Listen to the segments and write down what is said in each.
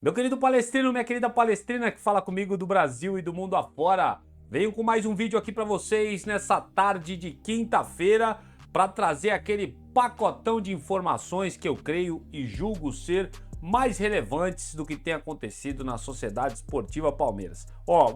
Meu querido palestrino, minha querida palestrina que fala comigo do Brasil e do mundo afora, venho com mais um vídeo aqui para vocês nessa tarde de quinta-feira para trazer aquele pacotão de informações que eu creio e julgo ser mais relevantes do que tem acontecido na Sociedade Esportiva Palmeiras.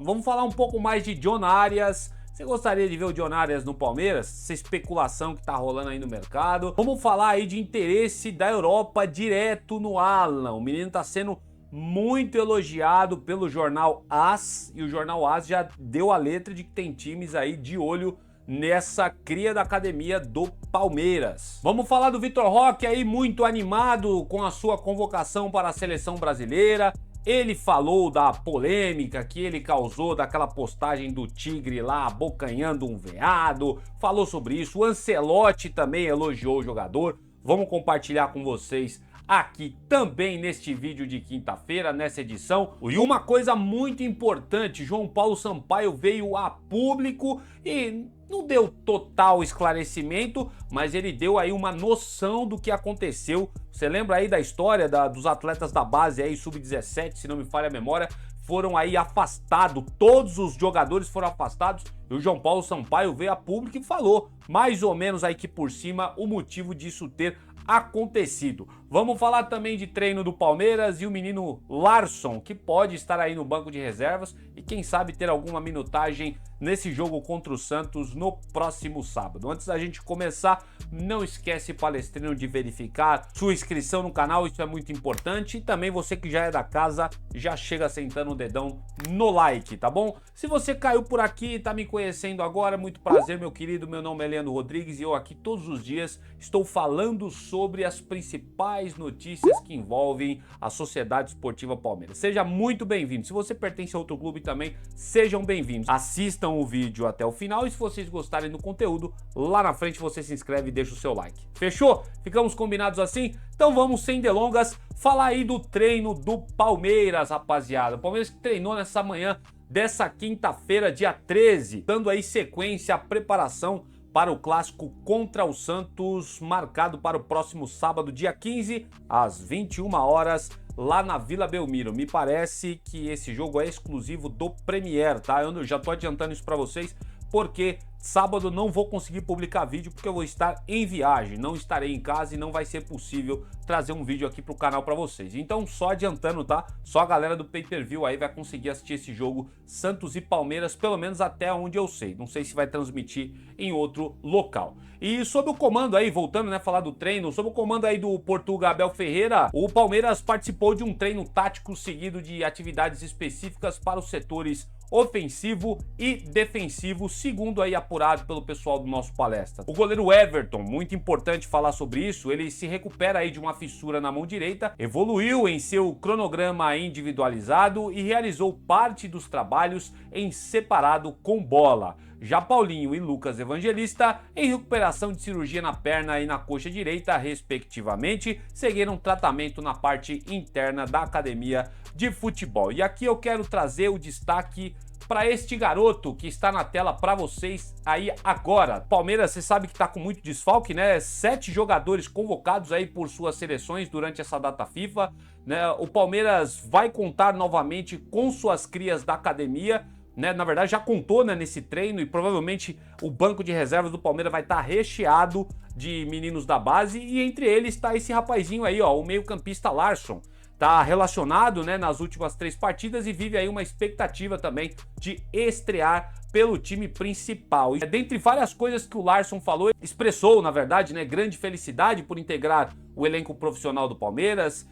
Vamos falar um pouco mais de John Arias. Você gostaria de ver o John Arias no Palmeiras? Essa especulação que tá rolando aí no mercado. Vamos falar aí de interesse da Europa direto no Alan. O menino tá sendo muito elogiado pelo jornal AS, e o jornal AS já deu a letra de que tem times aí de olho nessa cria da academia do Palmeiras. Vamos falar do Vitor Roque aí, muito animado com a sua convocação para a seleção brasileira. Ele falou da polêmica que ele causou daquela postagem do Tigre lá abocanhando um veado, falou sobre isso. O Ancelotti também elogiou o jogador. Vamos compartilhar com vocês aqui também neste vídeo de quinta-feira, nessa edição. E uma coisa muito importante, João Paulo Sampaio veio a público e não deu total esclarecimento, mas ele deu aí uma noção do que aconteceu. Você lembra aí da história dos atletas da base aí, sub-17, se não me falha a memória, foram aí afastados, todos os jogadores foram afastados, e o João Paulo Sampaio veio a público e falou, mais ou menos aí que por cima, o motivo disso ter acontecido. Vamos falar também de treino do Palmeiras e o menino Larsson, que pode estar aí no banco de reservas e quem sabe ter alguma minutagem nesse jogo contra o Santos no próximo sábado. Antes da gente começar, não esquece, palestrino, de verificar sua inscrição no canal, isso é muito importante, e também você que já é da casa, já chega sentando o dedão no like, tá bom? Se você caiu por aqui e tá me conhecendo agora, muito prazer, meu querido, meu nome é Leandro Rodrigues e eu aqui todos os dias estou falando sobre as principais notícias que envolvem a Sociedade Esportiva Palmeiras. Seja muito bem-vindo. Se você pertence a outro clube também, sejam bem-vindos. Assistam o vídeo até o final e se vocês gostarem do conteúdo, lá na frente você se inscreve e deixa o seu like. Fechou? Ficamos combinados assim? Então vamos, sem delongas, falar aí do treino do Palmeiras, rapaziada. O Palmeiras que treinou nessa manhã dessa quinta-feira, dia 13, dando aí sequência à preparação para o clássico contra o Santos, marcado para o próximo sábado, dia 15, às 21 horas, lá na Vila Belmiro. Me parece que esse jogo é exclusivo do Premier, tá? Eu já tô adiantando isso para vocês, porque sábado não vou conseguir publicar vídeo porque eu vou estar em viagem, não estarei em casa e não vai ser possível trazer um vídeo aqui pro canal para vocês. Então, só adiantando, tá? Só a galera do pay-per-view aí vai conseguir assistir esse jogo Santos e Palmeiras, pelo menos até onde eu sei. Não sei se vai transmitir em outro local. E sob o comando aí, voltando, né, falar do treino, sob o comando aí do Portuga Abel Ferreira, o Palmeiras participou de um treino tático seguido de atividades específicas para os setores ofensivo e defensivo, segundo aí apurado pelo pessoal do nosso palestra. O goleiro Everton, muito importante falar sobre isso, ele se recupera aí de uma fissura na mão direita, evoluiu em seu cronograma individualizado e realizou parte dos trabalhos em separado com bola. Já Paulinho e Lucas Evangelista, em recuperação de cirurgia na perna e na coxa direita, respectivamente, seguiram tratamento na parte interna da academia de futebol. E aqui eu quero trazer o destaque para este garoto que está na tela para vocês aí agora. Palmeiras, você sabe que está com muito desfalque, né? 7 jogadores convocados aí por suas seleções durante essa data FIFA, né? O Palmeiras vai contar novamente com suas crias da academia, né? Na verdade já contou, né, nesse treino, e provavelmente o banco de reservas do Palmeiras vai estar recheado de meninos da base, e entre eles está esse rapazinho aí, ó, o meio-campista Larsson. Tá relacionado, né, nas últimas 3 partidas e vive aí uma expectativa também de estrear pelo time principal. E dentre várias coisas que o Larsson falou, expressou, na verdade, né, grande felicidade por integrar o elenco profissional do Palmeiras,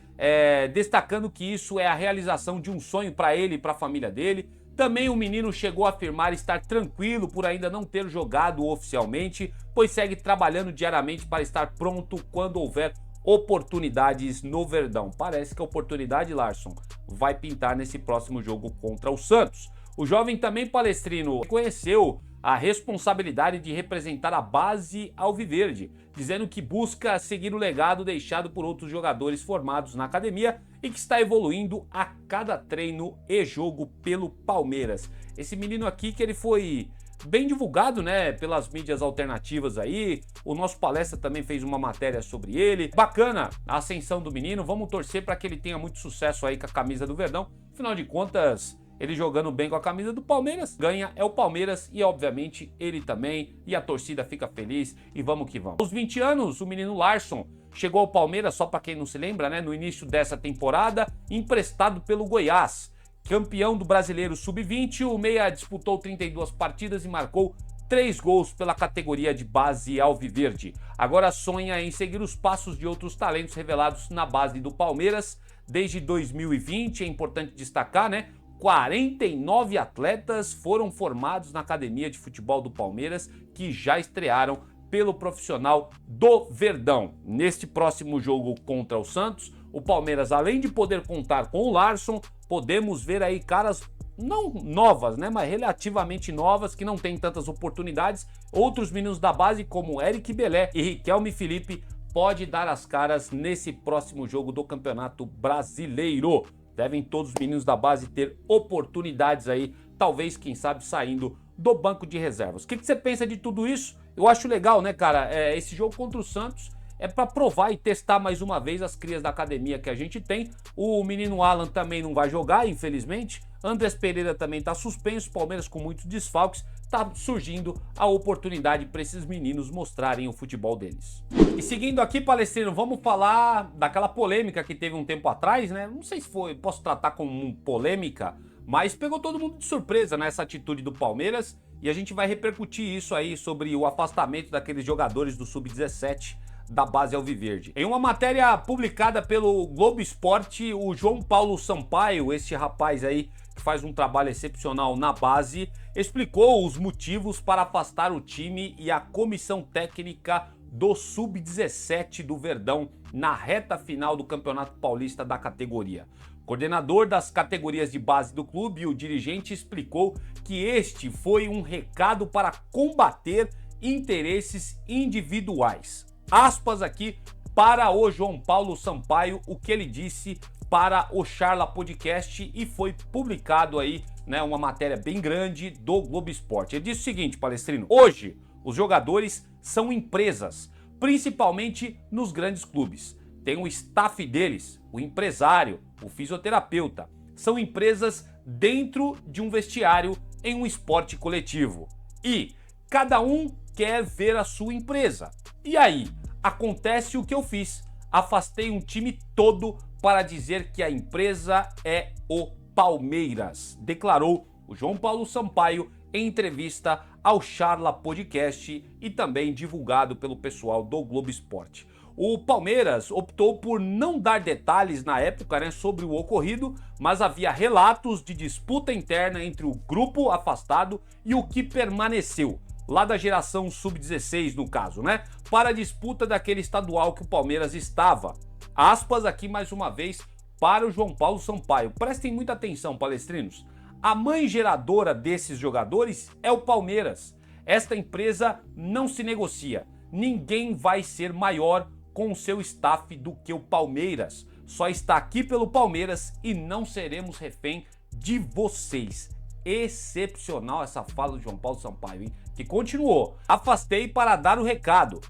destacando que isso é a realização de um sonho para ele e para a família dele. Também o menino chegou a afirmar estar tranquilo por ainda não ter jogado oficialmente, pois segue trabalhando diariamente para estar pronto quando houver oportunidades no Verdão. Parece que a oportunidade, Larsson, vai pintar nesse próximo jogo contra o Santos. O jovem também palestrino reconheceu a responsabilidade de representar a base alviverde, dizendo que busca seguir o legado deixado por outros jogadores formados na academia e que está evoluindo a cada treino e jogo pelo Palmeiras. Esse menino aqui que ele foi bem divulgado, né, pelas mídias alternativas aí. O nosso Palestra também fez uma matéria sobre ele. Bacana a ascensão do menino, vamos torcer para que ele tenha muito sucesso aí com a camisa do Verdão. Afinal de contas, ele jogando bem com a camisa do Palmeiras, ganha é o Palmeiras e obviamente ele também, e a torcida fica feliz e vamos que vamos. Aos 20 anos, o menino Larson chegou ao Palmeiras, só para quem não se lembra, né, no início dessa temporada, emprestado pelo Goiás. Campeão do Brasileiro Sub-20, o meia disputou 32 partidas e marcou 3 gols pela categoria de base alviverde. Agora sonha em seguir os passos de outros talentos revelados na base do Palmeiras. Desde 2020, é importante destacar, né? 49 atletas foram formados na academia de futebol do Palmeiras que já estrearam pelo profissional do Verdão. Neste próximo jogo contra o Santos, o Palmeiras, além de poder contar com o Larson, podemos ver aí caras não novas, né, mas relativamente novas, que não têm tantas oportunidades. Outros meninos da base, como Eric Belé e Riquelme Felipe, pode dar as caras nesse próximo jogo do Campeonato Brasileiro. Devem todos os meninos da base ter oportunidades aí, talvez, quem sabe, saindo do banco de reservas. O que você pensa de tudo isso? Eu acho legal, né, cara? Esse jogo contra o Santos é para provar e testar mais uma vez as crias da academia que a gente tem. O menino Alan também não vai jogar, infelizmente. Andrés Pereira também está suspenso. Palmeiras com muitos desfalques. Tá surgindo a oportunidade para esses meninos mostrarem o futebol deles. E seguindo aqui, Palestrino, vamos falar daquela polêmica que teve um tempo atrás, né? Não sei se posso tratar como polêmica, mas pegou todo mundo de surpresa nessa atitude do Palmeiras. E a gente vai repercutir isso aí sobre o afastamento daqueles jogadores do Sub-17 da base alviverde. Em uma matéria publicada pelo Globo Esporte, o João Paulo Sampaio, este rapaz aí que faz um trabalho excepcional na base, explicou os motivos para afastar o time e a comissão técnica do Sub-17 do Verdão na reta final do Campeonato Paulista da categoria. O coordenador das categorias de base do clube e o dirigente explicou que este foi um recado para combater interesses individuais. Aspas aqui para o João Paulo Sampaio, o que ele disse para o Charla Podcast, e foi publicado aí, né, uma matéria bem grande do Globo Esporte. Ele disse o seguinte, Palestrino: hoje os jogadores são empresas, principalmente nos grandes clubes. Tem o staff deles, o empresário, o fisioterapeuta. São empresas dentro de um vestiário em um esporte coletivo. E cada um quer ver a sua empresa. E aí, acontece o que eu fiz. Afastei um time todo para dizer que a empresa é o Palmeiras, declarou o João Paulo Sampaio em entrevista ao Charla Podcast e também divulgado pelo pessoal do Globo Esporte. O Palmeiras optou por não dar detalhes na época, né, sobre o ocorrido, mas havia relatos de disputa interna entre o grupo afastado e o que permaneceu, lá da geração Sub-16 no caso, né, para a disputa daquele estadual que o Palmeiras estava. Aspas aqui mais uma vez para o João Paulo Sampaio. Prestem muita atenção, palestrinos. A mãe geradora desses jogadores é o Palmeiras. Esta empresa não se negocia. Ninguém vai ser maior com o seu staff do que o Palmeiras. Só está aqui pelo Palmeiras e não seremos refém de vocês. Excepcional essa fala do João Paulo Sampaio, hein? Que continuou: afastei para dar o recado.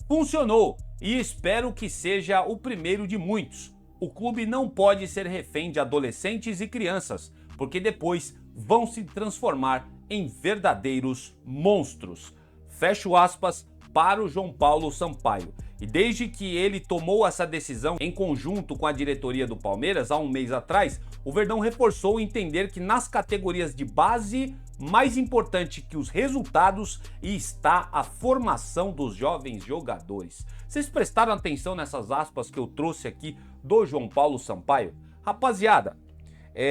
Funcionou e espero que seja o primeiro de muitos. O clube não pode ser refém de adolescentes e crianças, porque depois vão se transformar em verdadeiros monstros. Fecho aspas para o João Paulo Sampaio. E desde que ele tomou essa decisão em conjunto com a diretoria do Palmeiras há um mês atrás, o Verdão reforçou entender que nas categorias de base, mais importante que os resultados está a formação dos jovens jogadores. Vocês prestaram atenção nessas aspas que eu trouxe aqui do João Paulo Sampaio? Rapaziada,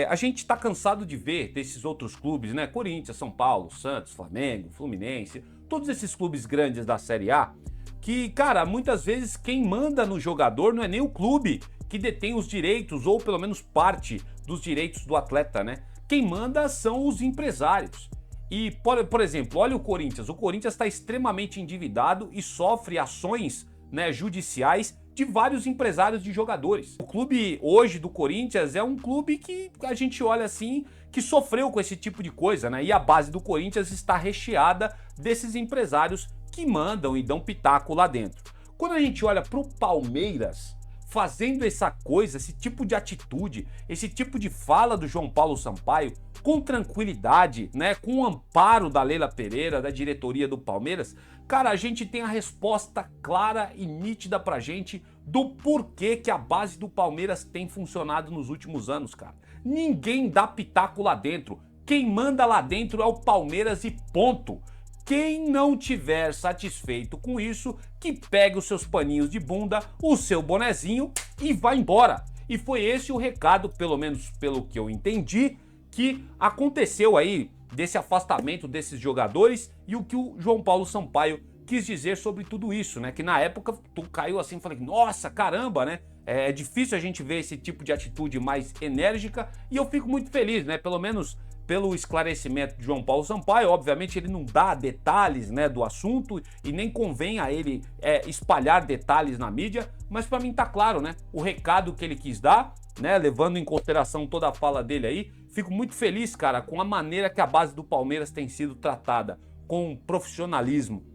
a gente tá cansado de ver desses outros clubes, né? Corinthians, São Paulo, Santos, Flamengo, Fluminense, todos esses clubes grandes da Série A, que, cara, muitas vezes quem manda no jogador não é nem o clube que detém os direitos, ou pelo menos parte dos direitos do atleta, né? Quem manda são os empresários. E, por exemplo, olha o Corinthians está extremamente endividado e sofre ações, né, judiciais de de vários empresários de jogadores. O clube hoje do Corinthians é um clube que a gente olha assim, que sofreu com esse tipo de coisa, né? E a base do Corinthians está recheada desses empresários que mandam e dão pitaco lá dentro. Quando a gente olha para o Palmeiras fazendo essa coisa, esse tipo de atitude, esse tipo de fala do João Paulo Sampaio, com tranquilidade, né, com o amparo da Leila Pereira, da diretoria do Palmeiras, cara, a gente tem a resposta clara e nítida pra gente do porquê que a base do Palmeiras tem funcionado nos últimos anos, cara. Ninguém dá pitaco lá dentro. Quem manda lá dentro é o Palmeiras e ponto. Quem não tiver satisfeito com isso, que pegue os seus paninhos de bunda, o seu bonezinho e vá embora. E foi esse o recado, pelo menos pelo que eu entendi, que aconteceu aí desse afastamento desses jogadores e o que o João Paulo Sampaio quis dizer sobre tudo isso, né? Que na época tu caiu assim e falei, nossa, caramba, né? É difícil a gente ver esse tipo de atitude mais enérgica e eu fico muito feliz, né? Pelo menos pelo esclarecimento de João Paulo Sampaio. Obviamente ele não dá detalhes, né, do assunto e nem convém a ele espalhar detalhes na mídia, mas para mim tá claro, né, o recado que ele quis dar, né, levando em consideração toda a fala dele aí. Fico muito feliz, cara, com a maneira que a base do Palmeiras tem sido tratada, com profissionalismo.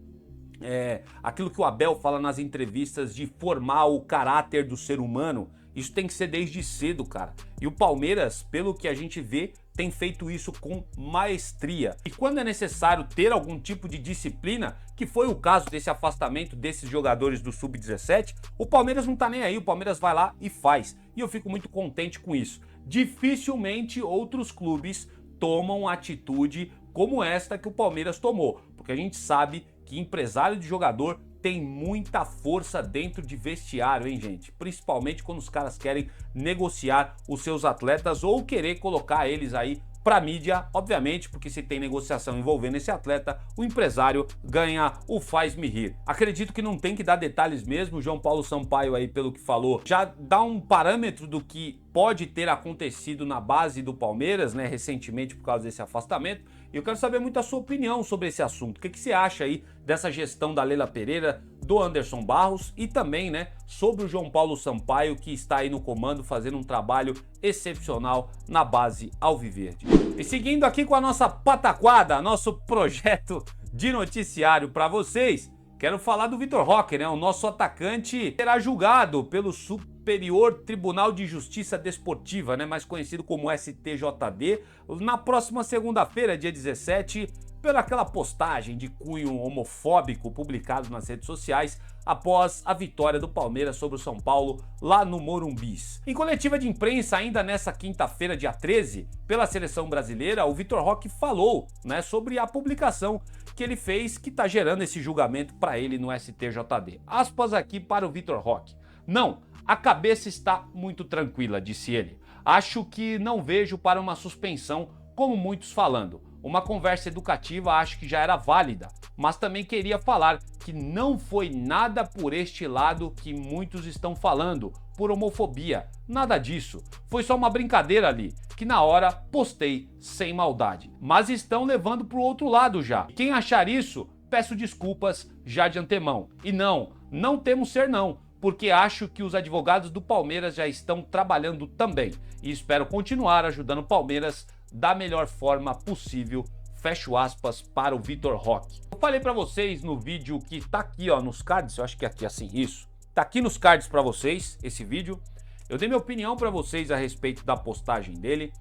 Aquilo que o Abel fala nas entrevistas de formar o caráter do ser humano, isso tem que ser desde cedo, cara. E o Palmeiras, pelo que a gente vê, tem feito isso com maestria. E quando é necessário ter algum tipo de disciplina, que foi o caso desse afastamento desses jogadores do Sub-17, o Palmeiras não tá nem aí, o Palmeiras vai lá e faz. E eu fico muito contente com isso. Dificilmente outros clubes tomam atitude como esta que o Palmeiras tomou, porque a gente sabe que empresário de jogador tem muita força dentro de vestiário, hein, gente? Principalmente quando os caras querem negociar os seus atletas ou querer colocar eles aí pra mídia, obviamente, porque se tem negociação envolvendo esse atleta, o empresário ganha o faz-me rir. Acredito que não tem que dar detalhes mesmo, o João Paulo Sampaio aí, pelo que falou, já dá um parâmetro do que pode ter acontecido na base do Palmeiras, né, recentemente por causa desse afastamento. E eu quero saber muito a sua opinião sobre esse assunto. O que você acha aí dessa gestão da Leila Pereira, do Anderson Barros e também, né, sobre o João Paulo Sampaio, que está aí no comando fazendo um trabalho excepcional na base alviverde. E seguindo aqui com a nossa pataquada, nosso projeto de noticiário para vocês, quero falar do Vitor Roque, né? O nosso atacante será julgado pelo Superior Tribunal de Justiça Desportiva, né? Mais conhecido como STJD, na próxima segunda-feira, dia 17, pela aquela postagem de cunho homofóbico publicado nas redes sociais após a vitória do Palmeiras sobre o São Paulo lá no Morumbis. Em coletiva de imprensa, ainda nessa quinta-feira, dia 13, pela seleção brasileira, o Vitor Roque falou, né, sobre a publicação que ele fez que está gerando esse julgamento para ele no STJD. Aspas aqui para o Vitor Roque. Não, a cabeça está muito tranquila, disse ele. Acho que não vejo para uma suspensão, como muitos falando. Uma conversa educativa acho que já era válida, mas também queria falar que não foi nada por este lado que muitos estão falando, por homofobia. Nada disso. Foi só uma brincadeira ali, que na hora postei sem maldade. Mas estão levando pro outro lado já. Quem achar isso, peço desculpas já de antemão. E não temos ser não, porque acho que os advogados do Palmeiras já estão trabalhando também. E espero continuar ajudando o Palmeiras da melhor forma possível, fecho aspas para o Vitor Roque. Eu falei para vocês no vídeo que tá aqui, ó, nos cards, eu acho que é aqui assim, isso. Tá aqui nos cards para vocês esse vídeo. Eu dei minha opinião para vocês a respeito da postagem dele.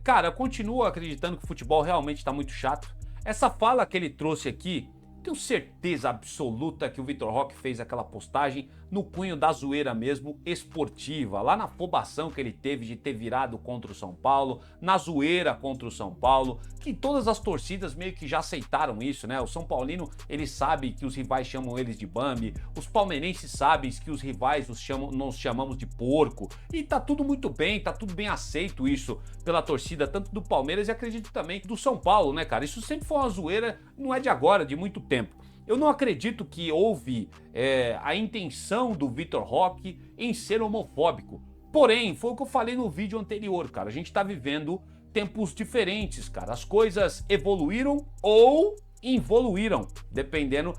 Cara, eu continuo acreditando que o futebol realmente tá muito chato. Essa fala que ele trouxe aqui, tenho certeza absoluta que o Vitor Roque fez aquela postagem no cunho da zoeira mesmo, esportiva, lá na afobação que ele teve de ter virado contra o São Paulo, na zoeira contra o São Paulo, que todas as torcidas meio que já aceitaram isso, né? O São Paulino, ele sabe que os rivais chamam eles de Bambi, os palmeirenses sabem que os rivais nós chamamos de porco, e tá tudo muito bem, tá tudo bem aceito isso pela torcida, tanto do Palmeiras e acredito também do São Paulo, né, cara? Isso sempre foi uma zoeira, não é de agora, de muito tempo. Eu não acredito que houve a intenção do Vitor Roque em ser homofóbico. Porém, foi o que eu falei no vídeo anterior, cara. A gente tá vivendo tempos diferentes, cara. As coisas evoluíram ou evoluíram, dependendo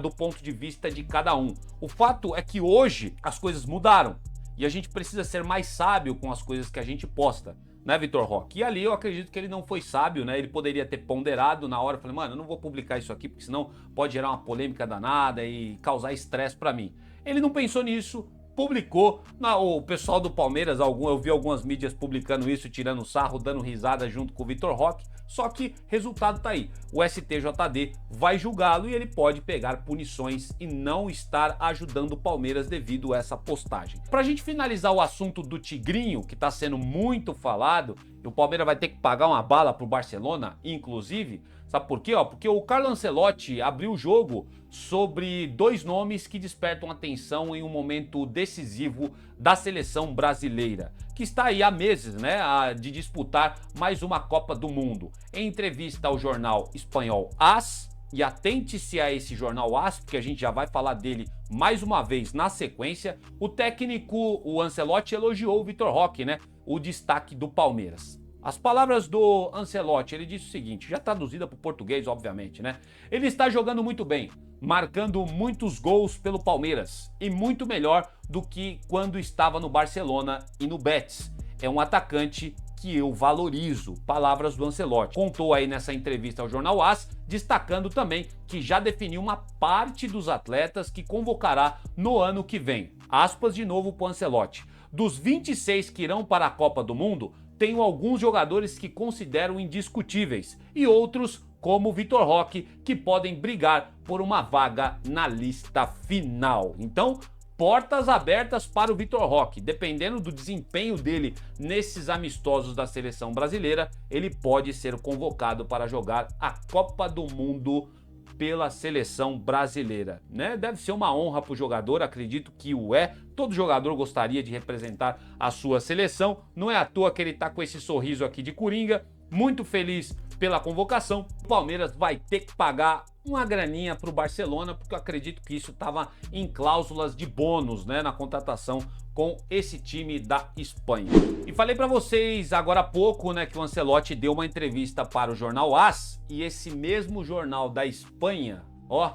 do ponto de vista de cada um. O fato é que hoje as coisas mudaram e a gente precisa ser mais sábio com as coisas que a gente posta, né, Vitor Roque? E ali eu acredito que ele não foi sábio, né? Ele poderia ter ponderado na hora, falei, mano, eu não vou publicar isso aqui porque senão pode gerar uma polêmica danada e causar estresse pra mim. Ele não pensou nisso, publicou. O pessoal do Palmeiras, eu vi algumas mídias publicando isso, tirando sarro, dando risada junto com o Vitor Roque. Só que resultado tá aí. O STJD vai julgá-lo e ele pode pegar punições e não estar ajudando o Palmeiras devido a essa postagem. Pra gente finalizar o assunto do Tigrinho, que tá sendo muito falado, e o Palmeiras vai ter que pagar uma bala pro Barcelona, inclusive. Sabe por quê? Porque o Carlo Ancelotti abriu o jogo sobre dois nomes que despertam atenção em um momento decisivo da seleção brasileira, que está aí há meses, né, de disputar mais uma Copa do Mundo. Em entrevista ao jornal espanhol AS, e atente-se a esse jornal AS, porque a gente já vai falar dele mais uma vez na sequência, o técnico, o Ancelotti, elogiou o Vitor Roque, né, o destaque do Palmeiras. As palavras do Ancelotti, ele disse o seguinte, já traduzida para o português, obviamente, né? Ele está jogando muito bem, marcando muitos gols pelo Palmeiras e muito melhor do que quando estava no Barcelona e no Betis. É um atacante que eu valorizo. Palavras do Ancelotti. Contou aí nessa entrevista ao jornal AS, destacando também que já definiu uma parte dos atletas que convocará no ano que vem. Aspas de novo para o Ancelotti. Dos 26 que irão para a Copa do Mundo, tenho alguns jogadores que considero indiscutíveis e outros, como o Vitor Roque, que podem brigar por uma vaga na lista final. Então, portas abertas para o Vitor Roque. Dependendo do desempenho dele nesses amistosos da seleção brasileira, ele pode ser convocado para jogar a Copa do Mundo pela seleção brasileira, né? Deve ser uma honra para o jogador, acredito que o é. Todo jogador gostaria de representar a sua seleção. Não é à toa que ele tá com esse sorriso aqui de coringa, muito feliz pela convocação. O Palmeiras vai ter que pagar uma graninha para o Barcelona, porque eu acredito que isso estava em cláusulas de bônus, né, na contratação com esse time da Espanha. E falei para vocês agora há pouco, né, que o Ancelotti deu uma entrevista para o jornal AS e esse mesmo jornal da Espanha, ó,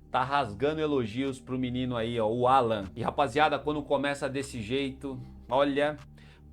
tá rasgando elogios pro menino aí, ó, o Alan. E rapaziada, quando começa desse jeito, olha,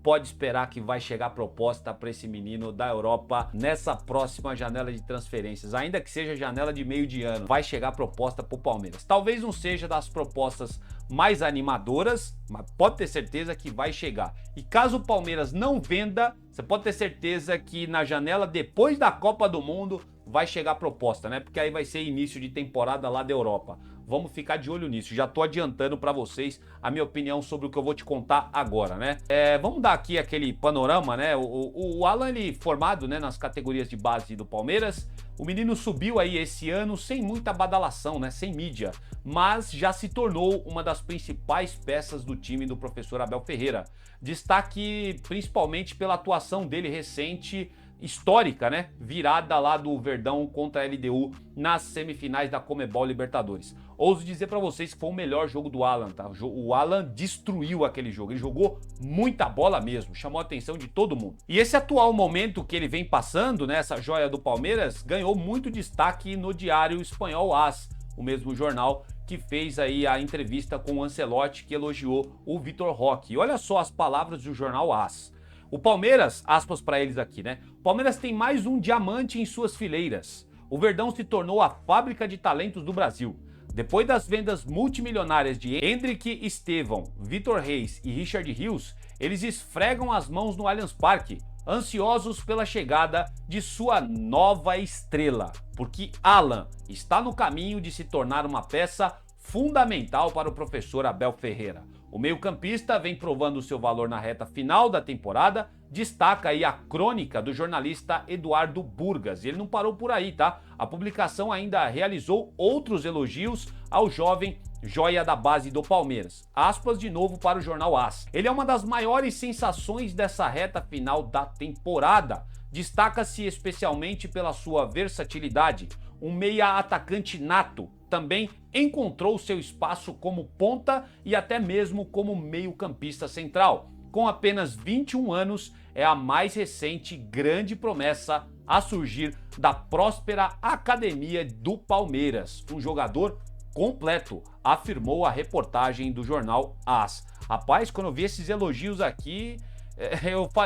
pode esperar que vai chegar proposta para esse menino da Europa nessa próxima janela de transferências, ainda que seja janela de meio de ano, vai chegar proposta pro Palmeiras. Talvez não seja das propostas mais animadoras, mas pode ter certeza que vai chegar. E caso o Palmeiras não venda, você pode ter certeza que na janela depois da Copa do Mundo vai chegar proposta, né? Porque aí vai ser início de temporada lá da Europa. Vamos ficar de olho nisso. Já tô adiantando para vocês a minha opinião sobre o que eu vou te contar agora, né? Vamos dar aqui aquele panorama, né? O Alan, ele formado, né, nas categorias de base do Palmeiras. O menino subiu aí esse ano sem muita badalação, né? Sem mídia. Mas já se tornou uma das principais peças do time do professor Abel Ferreira. Destaque principalmente pela atuação dele recente, histórica, né? Virada lá do Verdão contra a LDU nas semifinais da Comebol Libertadores. Ouso dizer pra vocês que foi o melhor jogo do Alan, tá? O Alan destruiu aquele jogo, ele jogou muita bola mesmo, chamou a atenção de todo mundo. E esse atual momento que ele vem passando, né, essa joia do Palmeiras, ganhou muito destaque no diário espanhol AS, o mesmo jornal que fez aí a entrevista com o Ancelotti, que elogiou o Vitor Roque. E olha só as palavras do jornal AS. O Palmeiras, aspas para eles aqui, né? O Palmeiras tem mais um diamante em suas fileiras. O Verdão se tornou a fábrica de talentos do Brasil. Depois das vendas multimilionárias de Hendrick Estevão, Vitor Reis e Richard Rios, eles esfregam as mãos no Allianz Parque, ansiosos pela chegada de sua nova estrela, porque Alan está no caminho de se tornar uma peça fundamental para o professor Abel Ferreira. O meio-campista vem provando seu valor na reta final da temporada, destaca aí a crônica do jornalista Eduardo Burgas. E ele não parou por aí, tá? A publicação ainda realizou outros elogios ao jovem joia da base do Palmeiras. Aspas de novo para o jornal AS. Ele é uma das maiores sensações dessa reta final da temporada. Destaca-se especialmente pela sua versatilidade. Um meia atacante nato, também encontrou seu espaço como ponta e até mesmo como meio-campista central. com apenas 21 anos, é a mais recente grande promessa a surgir da próspera academia do Palmeiras. Um jogador completo, afirmou a reportagem do jornal AS. Rapaz, quando eu vi esses elogios aqui,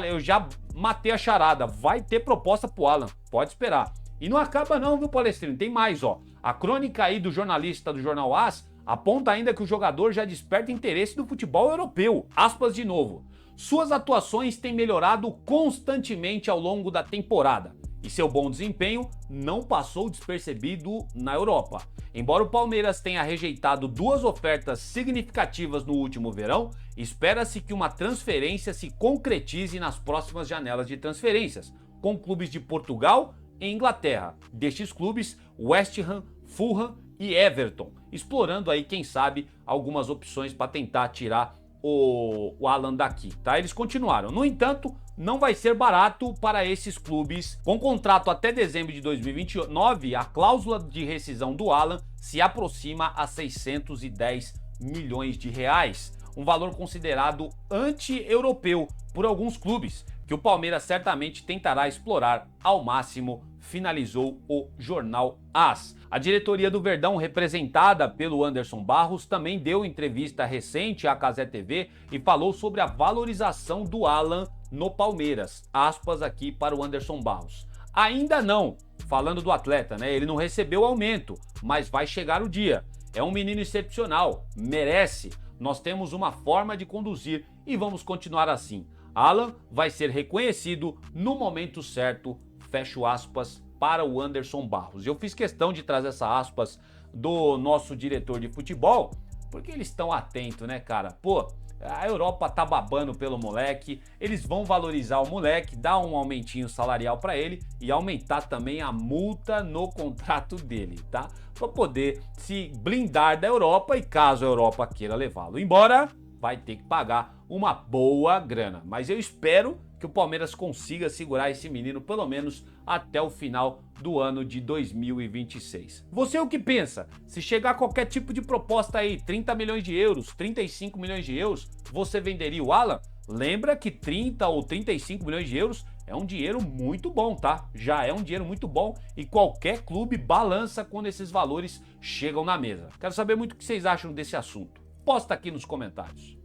eu já matei a charada. Vai ter proposta pro Alan, pode esperar. E não acaba não, viu, Palestrino? Tem mais, ó. A crônica aí do jornalista do jornal AS aponta ainda que o jogador já desperta interesse do futebol europeu. Aspas de novo. Suas atuações têm melhorado constantemente ao longo da temporada e seu bom desempenho não passou despercebido na Europa. Embora o Palmeiras tenha rejeitado 2 ofertas significativas no último verão, espera-se que uma transferência se concretize nas próximas janelas de transferências, com clubes de Portugal e Inglaterra. Destes clubes, West Ham, Fulham e Everton, explorando aí, quem sabe, algumas opções para tentar tirar o Alan daqui, tá? Eles continuaram. No entanto, não vai ser barato para esses clubes. Com contrato até dezembro de 2029, a cláusula de rescisão do Alan se aproxima a 610 milhões de reais, um valor considerado anti-europeu por alguns clubes, que o Palmeiras certamente tentará explorar ao máximo, finalizou o jornal AS. A diretoria do Verdão, representada pelo Anderson Barros, também deu entrevista recente à Cazé TV e falou sobre a valorização do Alan no Palmeiras. Aspas aqui para o Anderson Barros. Ainda não, falando do atleta, né? Ele não recebeu aumento, mas vai chegar o dia. É um menino excepcional, merece. Nós temos uma forma de conduzir e vamos continuar assim. Alan vai ser reconhecido no momento certo, fecho aspas, para o Anderson Barros. Eu fiz questão de trazer essa aspas do nosso diretor de futebol, porque eles estão atentos, né, cara? Pô, a Europa tá babando pelo moleque, eles vão valorizar o moleque, dar um aumentinho salarial para ele e aumentar também a multa no contrato dele, tá? Para poder se blindar da Europa e caso a Europa queira levá-lo embora, vai ter que pagar uma boa grana. Mas eu espero que o Palmeiras consiga segurar esse menino pelo menos até o final do ano de 2026. Você o que pensa? Se chegar qualquer tipo de proposta aí, 30 milhões de euros, 35 milhões de euros, você venderia o Alan? Lembra que 30 ou 35 milhões de euros é um dinheiro muito bom, tá? Já é um dinheiro muito bom e qualquer clube balança quando esses valores chegam na mesa. Quero saber muito o que vocês acham desse assunto. Posta aqui nos comentários.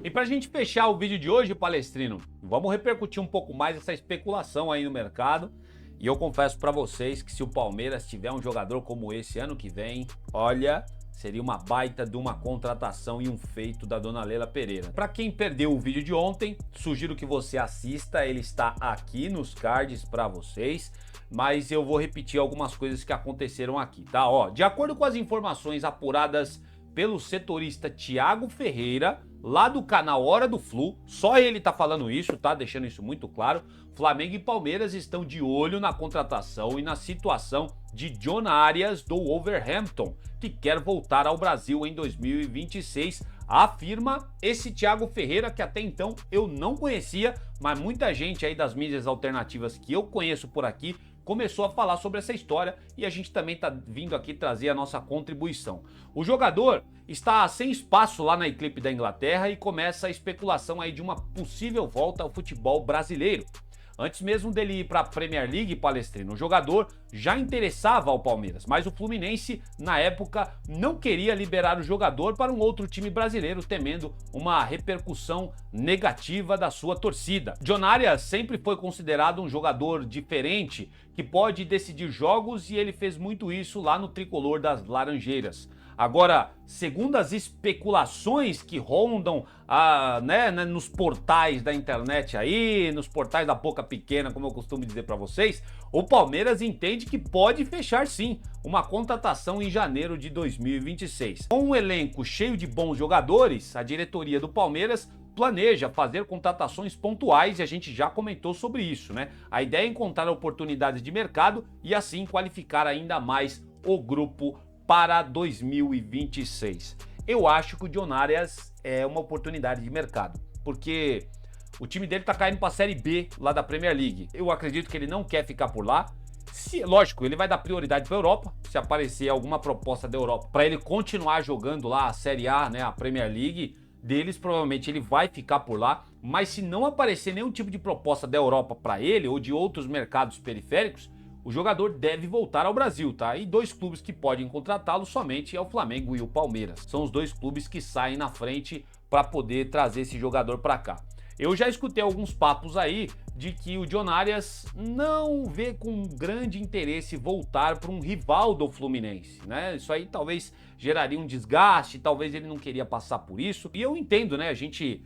E pra gente fechar o vídeo de hoje, Palestrino, vamos repercutir um pouco mais essa especulação aí no mercado. E eu confesso pra vocês que se o Palmeiras tiver um jogador como esse ano que vem, olha, seria uma baita de uma contratação e um feito da dona Leila Pereira. Pra quem perdeu o vídeo de ontem, sugiro que você assista, ele está aqui nos cards pra vocês. Mas eu vou repetir algumas coisas que aconteceram aqui, tá? Ó, de acordo com as informações apuradas pelo setorista Thiago Ferreira, lá do canal Hora do Flu, só ele tá falando isso, tá? Deixando isso muito claro. Flamengo e Palmeiras estão de olho na contratação e na situação de John Arias do Wolverhampton, que quer voltar ao Brasil em 2026, afirma esse Thiago Ferreira, que até então eu não conhecia, mas muita gente aí das mídias alternativas que eu conheço por aqui começou a falar sobre essa história e a gente também tá vindo aqui trazer a nossa contribuição. O jogador está sem espaço lá na equipe da Inglaterra e começa a especulação aí de uma possível volta ao futebol brasileiro. Antes mesmo dele ir para a Premier League, Palestrino, o jogador já interessava ao Palmeiras, mas o Fluminense, na época, não queria liberar o jogador para um outro time brasileiro, temendo uma repercussão negativa da sua torcida. John Arias sempre foi considerado um jogador diferente, que pode decidir jogos, e ele fez muito isso lá no tricolor das Laranjeiras. Agora, segundo as especulações que rondam nos portais da internet aí, nos portais da boca pequena, como eu costumo dizer para vocês, o Palmeiras entende que pode fechar sim uma contratação em janeiro de 2026. Com um elenco cheio de bons jogadores, a diretoria do Palmeiras planeja fazer contratações pontuais e a gente já comentou sobre isso, né? A ideia é encontrar oportunidades de mercado e assim qualificar ainda mais o grupo para 2026. Eu acho que o John Arias é uma oportunidade de mercado, porque o time dele tá caindo para a Série B lá da Premier League. Eu acredito que ele não quer ficar por lá. Lógico, ele vai dar prioridade para a Europa, se aparecer alguma proposta da Europa para ele continuar jogando lá a Série A, né, a Premier League deles, provavelmente ele vai ficar por lá. mas se não aparecer nenhum tipo de proposta da Europa para ele ou de outros mercados periféricos, o jogador deve voltar ao Brasil, tá? E dois clubes que podem contratá-lo somente é o Flamengo e o Palmeiras. São os dois clubes que saem na frente para poder trazer esse jogador para cá. Eu já escutei alguns papos aí de que o John Arias não vê com grande interesse voltar para um rival do Fluminense, né? Isso aí talvez geraria um desgaste, talvez ele não queria passar por isso. E eu entendo, né? A gente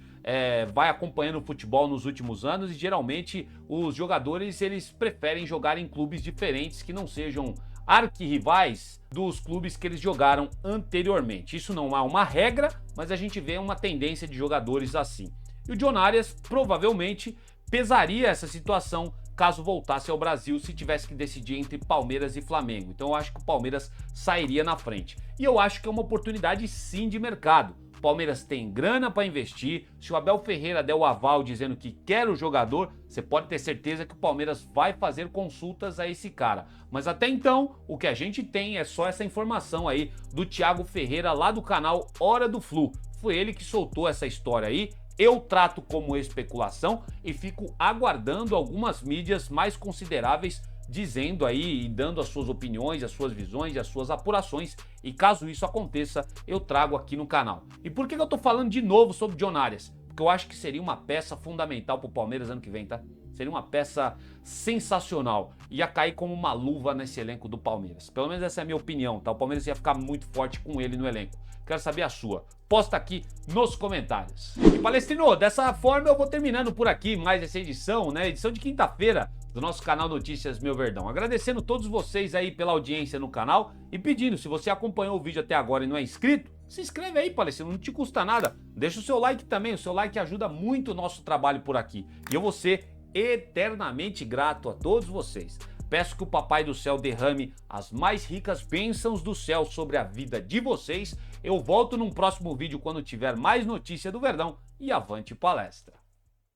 vai acompanhando o futebol nos últimos anos e geralmente os jogadores eles preferem jogar em clubes diferentes que não sejam arquirrivais dos clubes que eles jogaram anteriormente. Isso não é uma regra, mas a gente vê uma tendência de jogadores assim. E o John Arias provavelmente pesaria essa situação caso voltasse ao Brasil se tivesse que decidir entre Palmeiras e Flamengo. Então eu acho que o Palmeiras sairia na frente. E eu acho que é uma oportunidade sim de mercado. O Palmeiras tem grana para investir. Se o Abel Ferreira der o aval dizendo que quer o jogador, você pode ter certeza que o Palmeiras vai fazer consultas a esse cara. Mas até então, o que a gente tem é só essa informação aí do Thiago Ferreira lá do canal Hora do Flu. Foi ele que soltou essa história aí. Eu trato como especulação e fico aguardando algumas mídias mais consideráveis dizendo aí e dando as suas opiniões, as suas visões e as suas apurações. E caso isso aconteça, eu trago aqui no canal. E por que eu tô falando de novo sobre John Arias? Porque eu acho que seria uma peça fundamental pro Palmeiras ano que vem, tá? Seria uma peça sensacional. Ia cair como uma luva nesse elenco do Palmeiras. Pelo menos essa é a minha opinião, tá? O Palmeiras ia ficar muito forte com ele no elenco. Quero saber a sua. Posta aqui nos comentários. E Palestrino, dessa forma eu vou terminando por aqui mais essa edição, né? Edição de quinta-feira do nosso canal Notícias Meu Verdão. Agradecendo todos vocês aí pela audiência no canal e pedindo, se você acompanhou o vídeo até agora e não é inscrito, se inscreve aí, Palestrino, não te custa nada. Deixa o seu like também, o seu like ajuda muito o nosso trabalho por aqui. E eu vou ser eternamente grato a todos vocês. Peço que o Papai do Céu derrame as mais ricas bênçãos do céu sobre a vida de vocês. Eu volto num próximo vídeo quando tiver mais notícia do Verdão e avante palestra.